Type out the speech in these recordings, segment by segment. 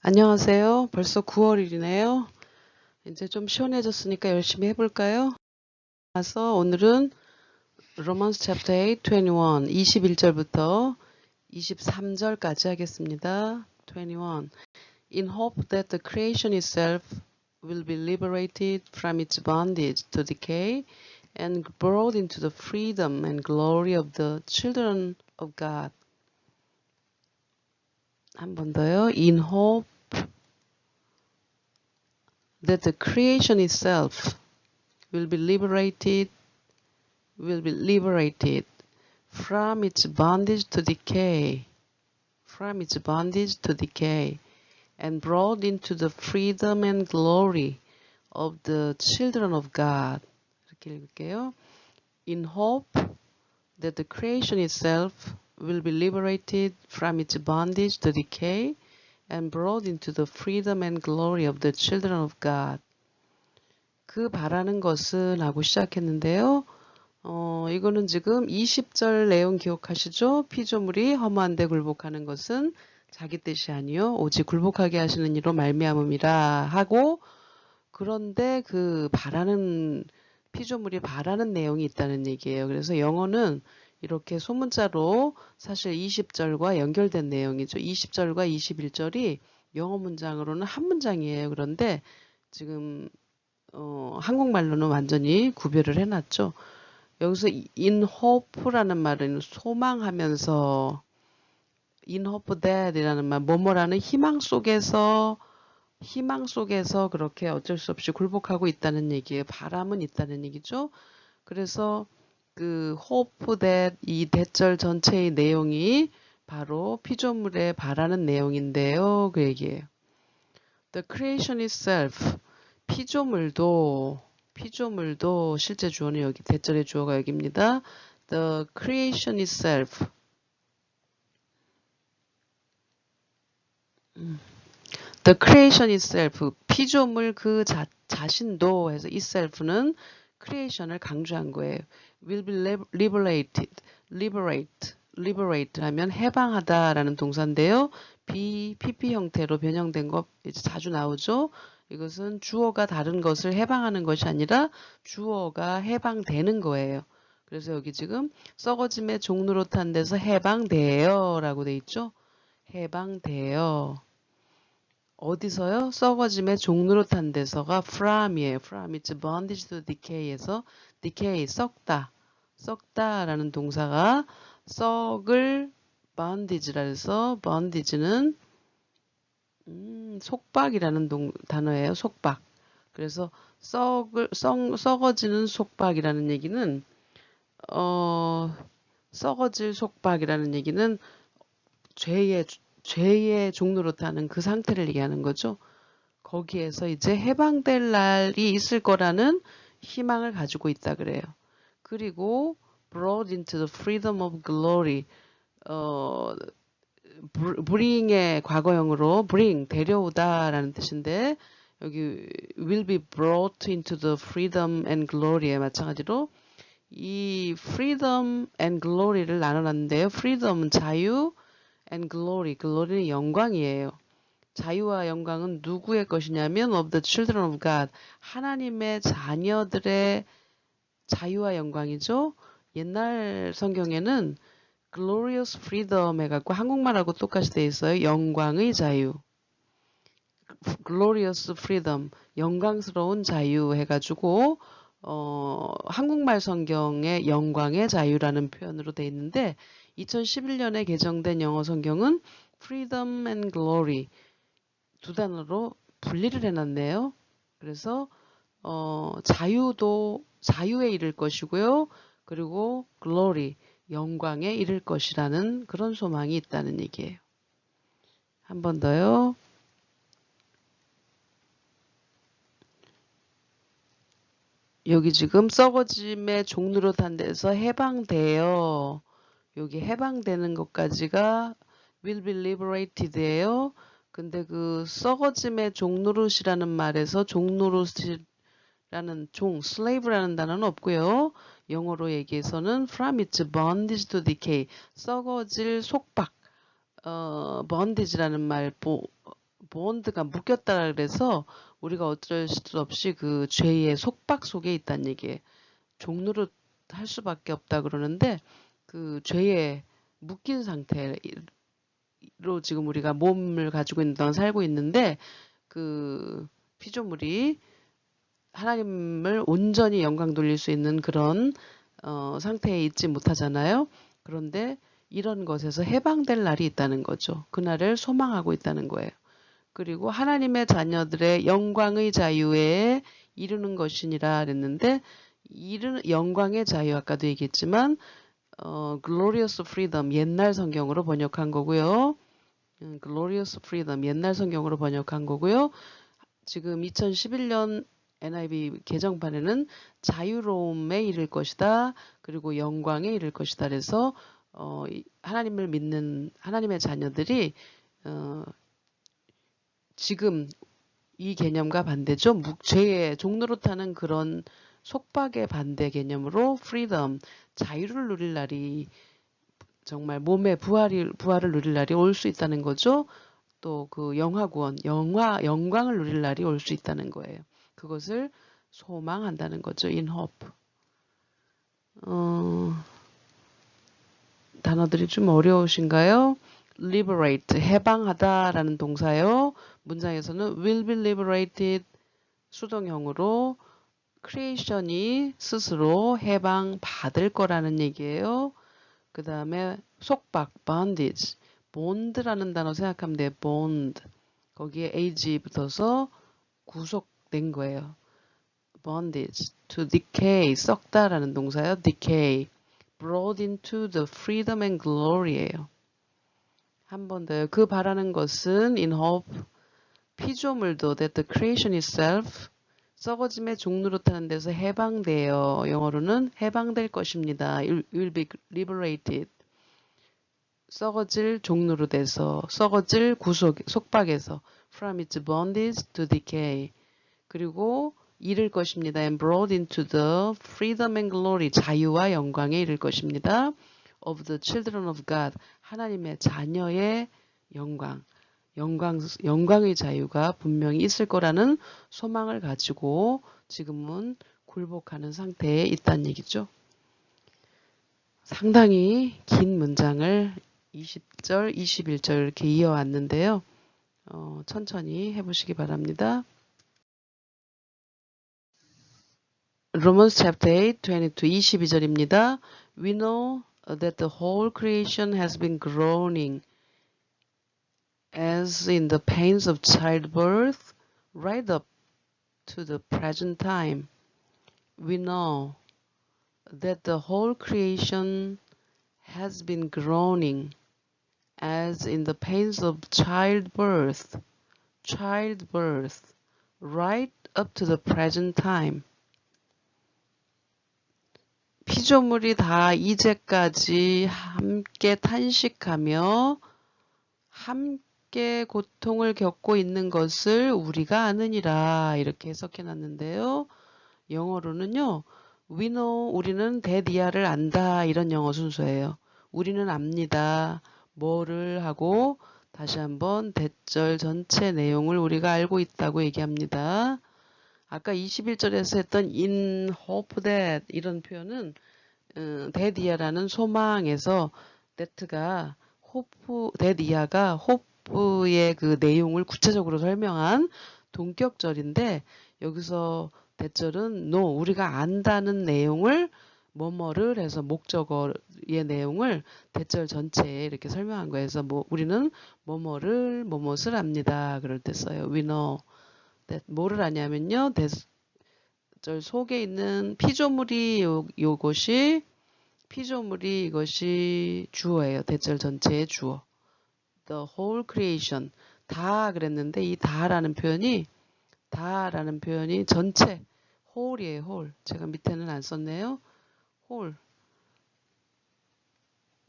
안녕하세요. 벌써 9월이네요. 이제 좀 시원해졌으니까 열심히 해볼까요? 그래서 오늘은 Romans chapter 8, 21절부터 23절까지 하겠습니다. 21. In hope that the creation itself will be liberated from its bondage to decay and brought into the freedom and glory of the children of God. 한 번 더요. In hope that the creation itself will be liberated from its bondage to decay, and brought into the freedom and glory of the children of God. 이렇게 읽을게요. In hope that the creation itself will be liberated from its bondage to decay and brought into the freedom and glory of the children of God. 그 바라는 것은 하고 시작했는데요. 이거는 지금 20절 내용 기억하시죠? 피조물이 허무한데 굴복하는 것은 자기 뜻이 아니요 오직 굴복하게 하시는 이로 말미암음이라 하고, 그런데 그 피조물이 바라는 내용이 있다는 얘기예요. 그래서 영어는 이렇게 소문자로 사실 20절과 연결된 내용이죠. 20절과 21절이 영어 문장으로는 한 문장이에요. 그런데 지금 한국말로는 완전히 구별을 해놨죠. 여기서 in hope라는 말은 소망하면서, in hope that 이라는 말, 뭐뭐라는 희망 속에서 그렇게 어쩔 수 없이 굴복하고 있다는 얘기예요. 바람은 있다는 얘기죠. 그래서 그 hope that 이 대절 전체의 내용이 바로 피조물에 바라는 내용인데요. 그 얘기예요. The creation itself, 피조물도 실제 주어는 여기, 대절의 주어가 여기입니다. The creation itself. The creation itself, 피조물 그 자신도 해서 itself는 creation을 강조한 거예요. Will be liberate 하면 해방하다라는 동사인데요. PP 형태로 변형된 거 이제 자주 나오죠. 이것은 주어가 다른 것을 해방하는 것이 아니라 주어가 해방되는 거예요. 그래서 여기 지금 썩어짐의 종로로 탄 데서 해방돼요 라고 돼 있죠. 해방돼요. 어디서요? 썩어짐의 종로로 탄 데서가 from이에요. from its bondage to decay에서 decay, 썩다라는 동사가 썩을 bondage라 해서 bondage는 속박이라는 단어예요. 속박. 그래서 썩어지는 속박이라는 얘기는 썩어질 속박이라는 얘기는 죄의 종로로 타는 그 상태를 얘기하는 거죠. 거기에서 이제 해방될 날이 있을 거라는 희망을 가지고 있다 그래요. 그리고 brought into the freedom of glory, bring의 과거형으로 bring, 데려오다라는 뜻인데 여기 will be brought into the freedom and glory에 마찬가지로 이 freedom and glory를 나눠놨는데요. freedom은 자유, and glory는 영광이에요. 자유와 영광은 누구의 것이냐면 of the children of God, 하나님의 자녀들의 자유와 영광이죠. 옛날 성경에는 glorious freedom 해갖고 한국말하고 똑같이 돼 있어요. 영광의 자유. glorious freedom, 영광스러운 자유 해가지고 한국말 성경에 영광의 자유라는 표현으로 돼 있는데 2011년에 개정된 영어 성경은 freedom and glory 두 단어로 분리를 해놨네요. 그래서 자유도 자유에 이를 것이고요. 그리고 glory, 영광에 이를 것이라는 그런 소망이 있다는 얘기예요. 한 번 더요. 여기 지금 썩어짐의 종로로 탄 데서 해방돼요. 여기 해방되는 것까지가 will be liberated예요. 근데 그 썩어짐의 종노릇이라는 말에서 종노릇이라는 slave라는 단어는 없고요. 영어로 얘기해서는 from its bondage to decay, 썩어질 속박, bondage라는 말 bond가 묶였다 그래서 우리가 어쩔 수 없이 그 죄의 속박 속에 있다는 얘기예요. 종노릇 할 수밖에 없다 그러는데 그 죄에 묶인 상태로 지금 우리가 몸을 가지고 있는 동안 살고 있는데 그 피조물이 하나님을 온전히 영광 돌릴 수 있는 그런 상태에 있지 못하잖아요. 그런데 이런 것에서 해방될 날이 있다는 거죠. 그날을 소망하고 있다는 거예요. 그리고 하나님의 자녀들의 영광의 자유에 이르는 것이니라 그랬는데 영광의 자유 아까도 얘기했지만 glorious freedom 옛날 성경으로 번역한 거고요. glorious freedom 옛날 성경으로 번역한 거고요. 지금 2011년 NIV 개정판에는 자유로움에 이를 것이다. 그리고 영광에 이를 것이다. 그래서 하나님을 믿는 하나님의 자녀들이 지금 이 개념과 반대죠. 죄의 종노릇하는 그런 속박의 반대 개념으로 freedom, 자유를 누릴 날이 정말 몸의 부활을 누릴 날이 올 수 있다는 거죠. 또 그 영화구원, 영광을 누릴 날이 올 수 있다는 거예요. 그것을 소망한다는 거죠. in hope. 단어들이 좀 어려우신가요? liberate, 해방하다라는 동사요. 문장에서는 will be liberated 수동형으로 creation이 스스로 해방받을 거라는 얘기예요. 그 다음에 속박, bondage, bond라는 단어 생각하면 돼요. bond. 거기에 ag 붙어서 구속된 거예요. bondage, to decay, 썩다라는 동사요. decay, brought into the freedom and glory예요. 한 번 더요. 그 바라는 것은 in hope, 피조물도 that the creation itself, 썩어짐의 종노릇하는 데서 해방되어 영어로는 해방될 것입니다. will be liberated. 썩어질 종노릇에서 썩어질 속박에서 from its bondage to decay. 그리고 이를 것입니다. and brought into the freedom and glory. 자유와 영광에 이를 것입니다. of the children of God. 하나님의 자녀의 영광의 자유가 분명히 있을 거라는 소망을 가지고 지금은 굴복하는 상태에 있다는 얘기죠. 상당히 긴 문장을 20절, 21절 이렇게 이어왔는데요. 천천히 해보시기 바랍니다. Romans chapter 8, 22, 22절입니다. We know that the whole creation has been groaning as in the pains of childbirth right up to the present time. We know that the whole creation has been groaning as in the pains of childbirth right up to the present time. 피조물이 다 이제까지 함께 탄식하며 함께 고통을 겪고 있는 것을 우리가 아느니라 이렇게 해석해놨는데요. 영어로는요. We know, 우리는 대디아를 안다 이런 영어 순서예요. 우리는 압니다. 뭐를 하고 다시 한번 대절 전체 내용을 우리가 알고 있다고 얘기합니다. 아까 21절에서 했던 in hope that 이런 표현은 대디아라는 소망에서 that가 대디아가 hope의 그 내용을 구체적으로 설명한 동격절인데 여기서 대절은 no, 우리가 안다는 내용을 뭐뭐를 해서 목적어의 내용을 대절 전체에 이렇게 설명한 거예요. 그래서 우리는 뭐뭇을 압니다. 그럴 때 써요. We know that. 뭐를 아냐면요. 대절 속에 있는 피조물이 이것이 주어예요. 대절 전체의 주어. The whole creation. 다 그랬는데 이 다라는 표현이 전체 whole이에요. whole. 제가 밑에는 안 썼네요. whole.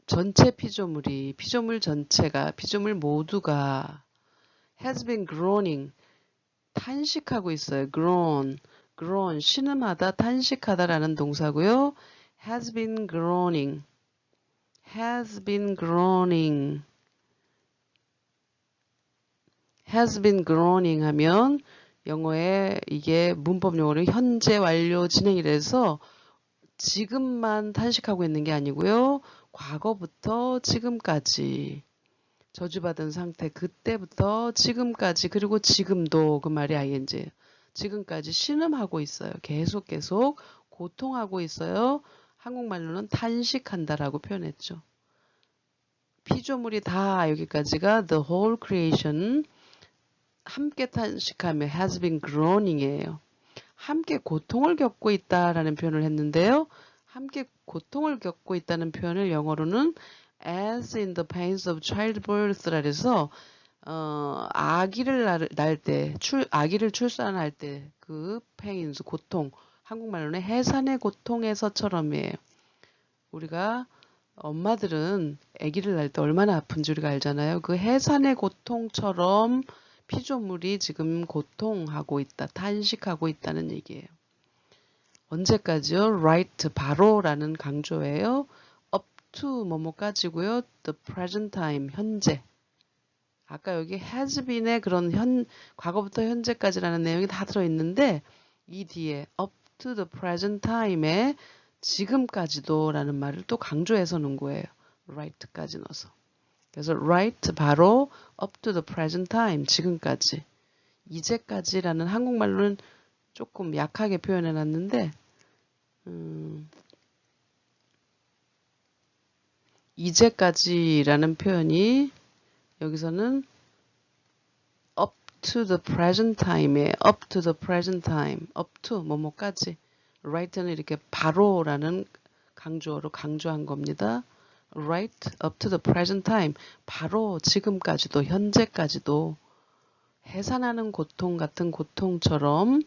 전체 피조물 전체가 피조물 모두가 has been groaning 탄식하고 있어요. groan 신음하다 탄식하다라는 동사고요. has been groaning has been groaning 하면 영어에 이게 문법 용어로 현재 완료 진행이라서 지금만 탄식하고 있는 게 아니고요. 과거부터 지금까지 저주받은 상태 그때부터 지금까지 그리고 지금도 그 말이 ing 지금까지 신음하고 있어요. 계속 고통하고 있어요. 한국말로는 탄식한다라고 표현했죠. 피조물이 다 여기까지가 the whole creation 함께 탄식하며 has been groaning이에요. 함께 고통을 겪고 있다라는 표현을 했는데요. 함께 고통을 겪고 있다는 표현을 영어로는 as in the pains of childbirth라 해서 아기를 낳을 때, 아기를 출산할 때 그 pains, 고통, 한국말로는 해산의 고통에서처럼이에요. 우리가 엄마들은 아기를 낳을 때 얼마나 아픈지 우리가 알잖아요. 그 해산의 고통처럼 피조물이 지금 고통하고 있다, 탄식하고 있다는 얘기예요. 언제까지요? right, 바로라는 강조예요. up to 뭐뭐까지고요. the present time, 현재. 아까 여기 has been의 그런 과거부터 현재까지라는 내용이 다 들어있는데 이 뒤에 up to the present time에 지금까지도 라는 말을 또 강조해서 놓은 거예요. right까지 넣어서. 그래서 right 바로 up to the present time 지금까지 이제까지라는 한국말로는 조금 약하게 표현해 놨는데 이제까지라는 표현이 여기서는 up to the present time에 up to the present time up to 뭐뭐까지 right는 이렇게 바로라는 강조어로 강조한 겁니다. right up to the present time 바로 지금까지도 현재까지도 해산하는 고통 같은 고통처럼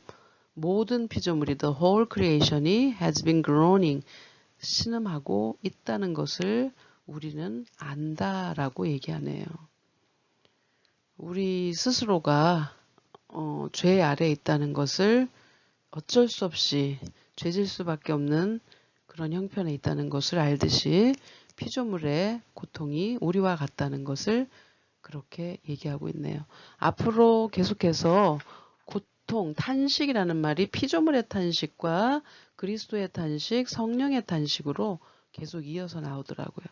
모든 피조물이 the whole creation이 has been groaning 신음하고 있다는 것을 우리는 안다라고 얘기하네요. 우리 스스로가 죄 아래에 있다는 것을 어쩔 수 없이 죄질 수밖에 없는 그런 형편에 있다는 것을 알듯이 피조물의 고통이 우리와 같다는 것을 그렇게 얘기하고 있네요. 앞으로 계속해서 고통, 탄식이라는 말이 피조물의 탄식과 그리스도의 탄식, 성령의 탄식으로 계속 이어서 나오더라고요.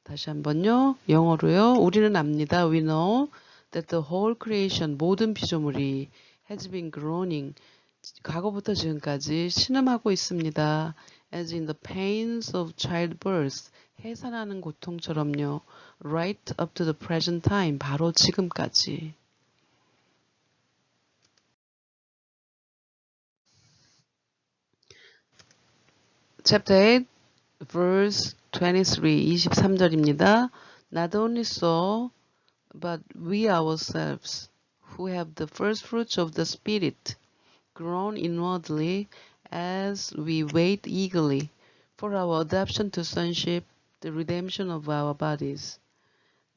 다시 한번요. 영어로요. 우리는 압니다. We know that the whole creation, 모든 피조물이 has been groaning, 과거부터 지금까지 신음하고 있습니다. As in the pains of childbirth, 해산하는 고통처럼요. Right up to the present time, 바로 지금까지. Chapter 8, verse 23, 23절입니다. Not only so, but we ourselves, who have the first fruits of the Spirit, groan inwardly as we wait eagerly for our adoption to sonship, the redemption of our bodies.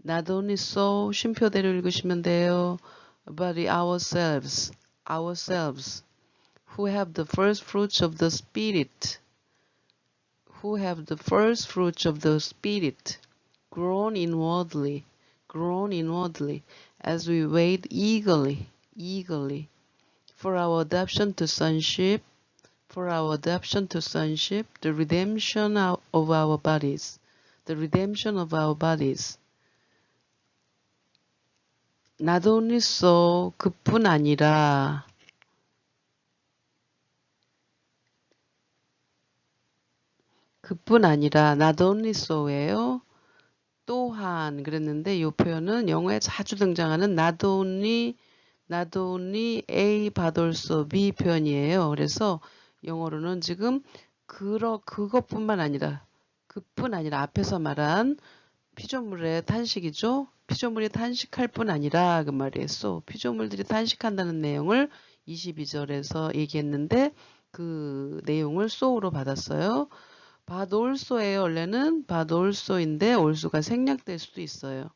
Not only so, 쉼표대로 읽으시면 돼요. But ourselves, who have the first fruits of the Spirit, groan inwardly, as we wait eagerly, for our adoption to sonship, the redemption of our bodies, Not only so, 그뿐 아니라, not only so예요. 또한 그랬는데 이 표현은 영어에 자주 등장하는 not only A but also B 표현이에요. 그래서 영어로는 지금 그것뿐만 아니라 그뿐 아니라 앞에서 말한 피조물의 탄식이죠. 피조물이 탄식할 뿐 아니라 그 말이에요. So, 피조물들이 탄식한다는 내용을 22절에서 얘기했는데 그 내용을 so로 받았어요. but also예요. 원래는 but also인데 also가 생략될 수도 있어요.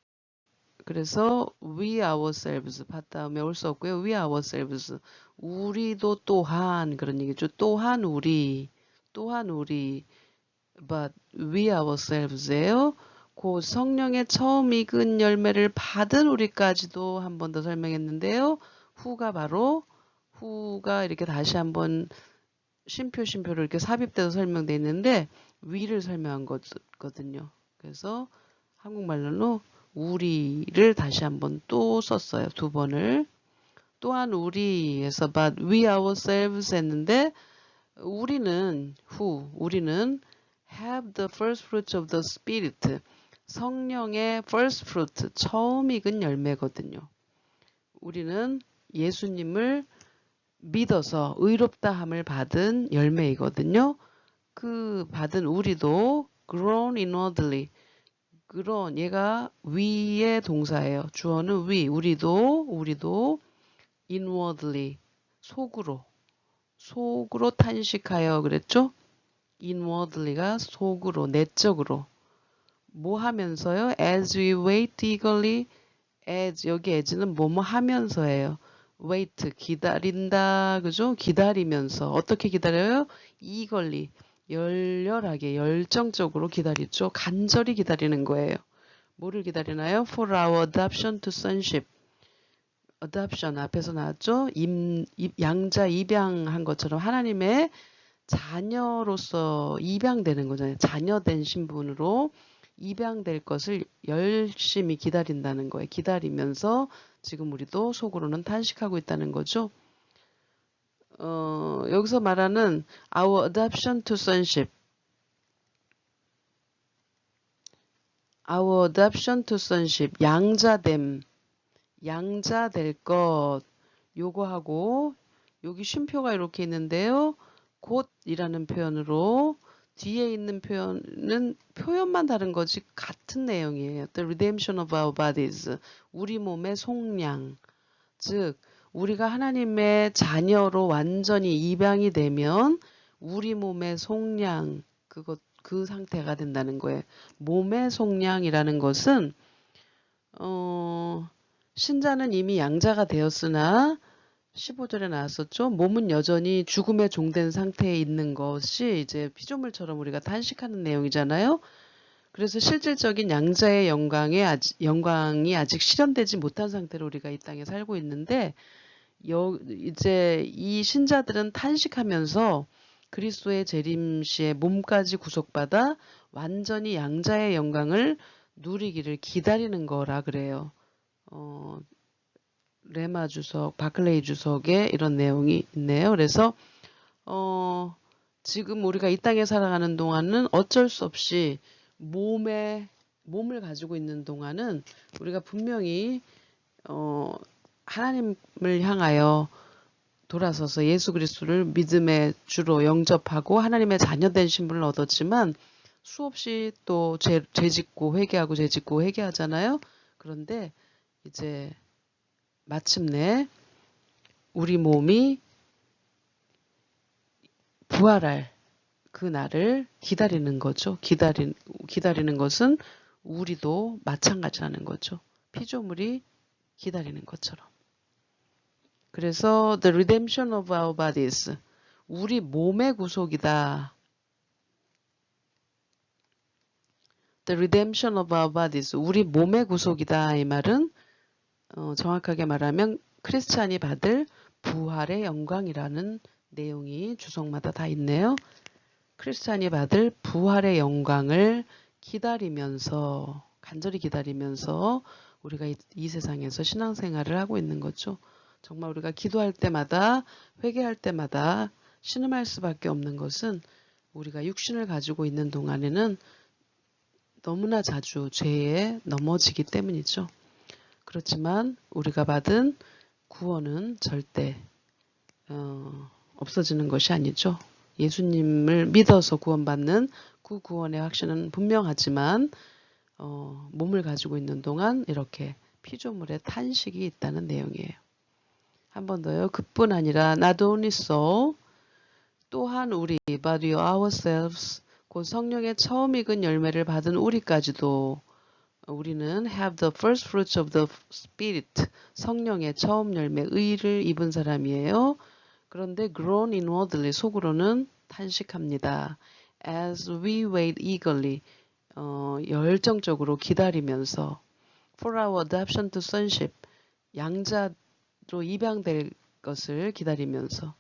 그래서 we ourselves 다음에 also 없고요. we ourselves 우리도 또한 그런 얘기죠. 또한 우리 but we ourselves예요. 곧 성령의 처음 익은 열매를 받은 우리까지도 한 번 더 설명했는데요. 후가 이렇게 다시 한번 쉼표로 이렇게 삽입돼서 설명되어 있는데 위를 설명한 거거든요. 그래서 한국말로는 우리를 다시 한번 또 썼어요. 두 번을. 또한 우리에서 but we ourselves 했는데 우리는 have the first fruits of the spirit. 성령의 first fruit, 처음 익은 열매거든요. 우리는 예수님을 믿어서 의롭다함을 받은 열매이거든요. 그 받은 우리도 grown inwardly. grown 얘가 위의 동사예요. 주어는 우리도 inwardly 속으로 탄식하여 그랬죠? inwardly가 속으로 내적으로 뭐 하면서요? as we wait eagerly 여기 as는 뭐뭐 하면서예요. wait 기다린다 그죠? 기다리면서 어떻게 기다려요? eagerly 열렬하게 열정적으로 기다리죠. 간절히 기다리는 거예요. 뭐를 기다리나요? for our adoption to sonship. adoption 앞에서 나왔죠? 양자 입양한 것처럼 하나님의 자녀로서 입양되는 거잖아요. 자녀된 신분으로 입양될 것을 열심히 기다린다는 거예요. 기다리면서 지금 우리도 속으로는 탄식하고 있다는 거죠. 여기서 말하는 our adoption to sonship. our adoption to sonship. 양자될 것. 요거하고 여기 쉼표가 이렇게 있는데요. 곧이라는 표현으로 뒤에 있는 표현만 다른 거지 같은 내용이에요. The redemption of our bodies. 우리 몸의 속량. 즉 우리가 하나님의 자녀로 완전히 입양이 되면 우리 몸의 속량 그 상태가 된다는 거예요. 몸의 속량이라는 것은 신자는 이미 양자가 되었으나 15절에 나왔었죠. 몸은 여전히 죽음에 종된 상태에 있는 것이 이제 피조물처럼 우리가 탄식하는 내용이잖아요. 그래서 실질적인 양자의 영광이 아직 실현되지 못한 상태로 우리가 이 땅에 살고 있는데 이제 이 신자들은 탄식하면서 그리스도의 재림시에 몸까지 구속받아 완전히 양자의 영광을 누리기를 기다리는 거라 그래요. 레마 주석, 바클레이 주석에 이런 내용이 있네요. 그래서 지금 우리가 이 땅에 살아가는 동안은 어쩔 수 없이 몸을 가지고 있는 동안은 우리가 분명히 하나님을 향하여 돌아서서 예수 그리스도를 믿음의 주로 영접하고 하나님의 자녀된 신분을 얻었지만 수없이 또 죄짓고 회개하잖아요. 그런데 이제 마침내 우리 몸이 부활할 그 날을 기다리는 거죠. 기다리는 것은 우리도 마찬가지라는 거죠. 피조물이 기다리는 것처럼. 그래서 the redemption of our bodies. 우리 몸의 구속이다. the redemption of our bodies. 우리 몸의 구속이다. 이 말은 정확하게 말하면 크리스찬이 받을 부활의 영광이라는 내용이 주석마다 다 있네요. 크리스찬이 받을 부활의 영광을 간절히 기다리면서 우리가 이 세상에서 신앙생활을 하고 있는 거죠. 정말 우리가 기도할 때마다 회개할 때마다 신음할 수밖에 없는 것은 우리가 육신을 가지고 있는 동안에는 너무나 자주 죄에 넘어지기 때문이죠. 그렇지만 우리가 받은 구원은 절대 없어지는 것이 아니죠. 예수님을 믿어서 구원받는 그 구원의 확신은 분명하지만 몸을 가지고 있는 동안 이렇게 피조물의 탄식이 있다는 내용이에요. 한 번 더요. 그뿐 아니라 not only so 또한 우리 but we ourselves 곧 성령의 처음 익은 열매를 받은 우리까지도 우리는 have the first fruits of the spirit 성령의 처음 열매 의를 입은 사람이에요. 그런데 grown inwardly 속으로는 탄식합니다. as we wait eagerly 열정적으로 기다리면서 for our adoption to sonship, 양자로 입양될 것을 기다리면서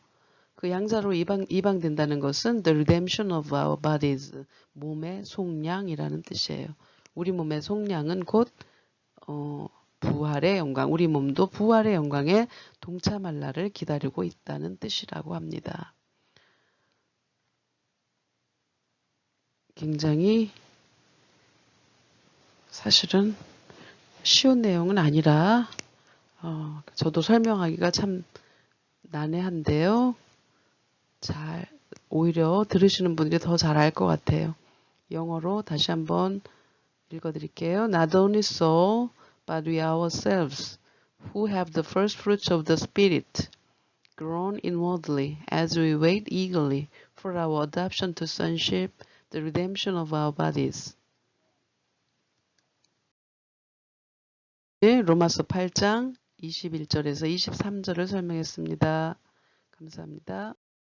그 양자로 입양된다는 것은 the redemption of our bodies, 몸의 속량이라는 뜻이에요. 우리 몸의 속량은 곧 부활의 영광, 우리 몸도 부활의 영광에 동참할 날을 기다리고 있다는 뜻이라고 합니다. 굉장히 사실은 쉬운 내용은 아니라 저도 설명하기가 참 난해한데요. 오히려 들으시는 분들이 더 잘 알 것 같아요. 영어로 다시 한번 읽어드릴게요. Not only so, but we ourselves, who have the first fruits of the Spirit, groan inwardly as we wait eagerly for our adoption to sonship, the redemption of our bodies. 네, 로마서 8장 21절에서 23절을 설명했습니다. 감사합니다.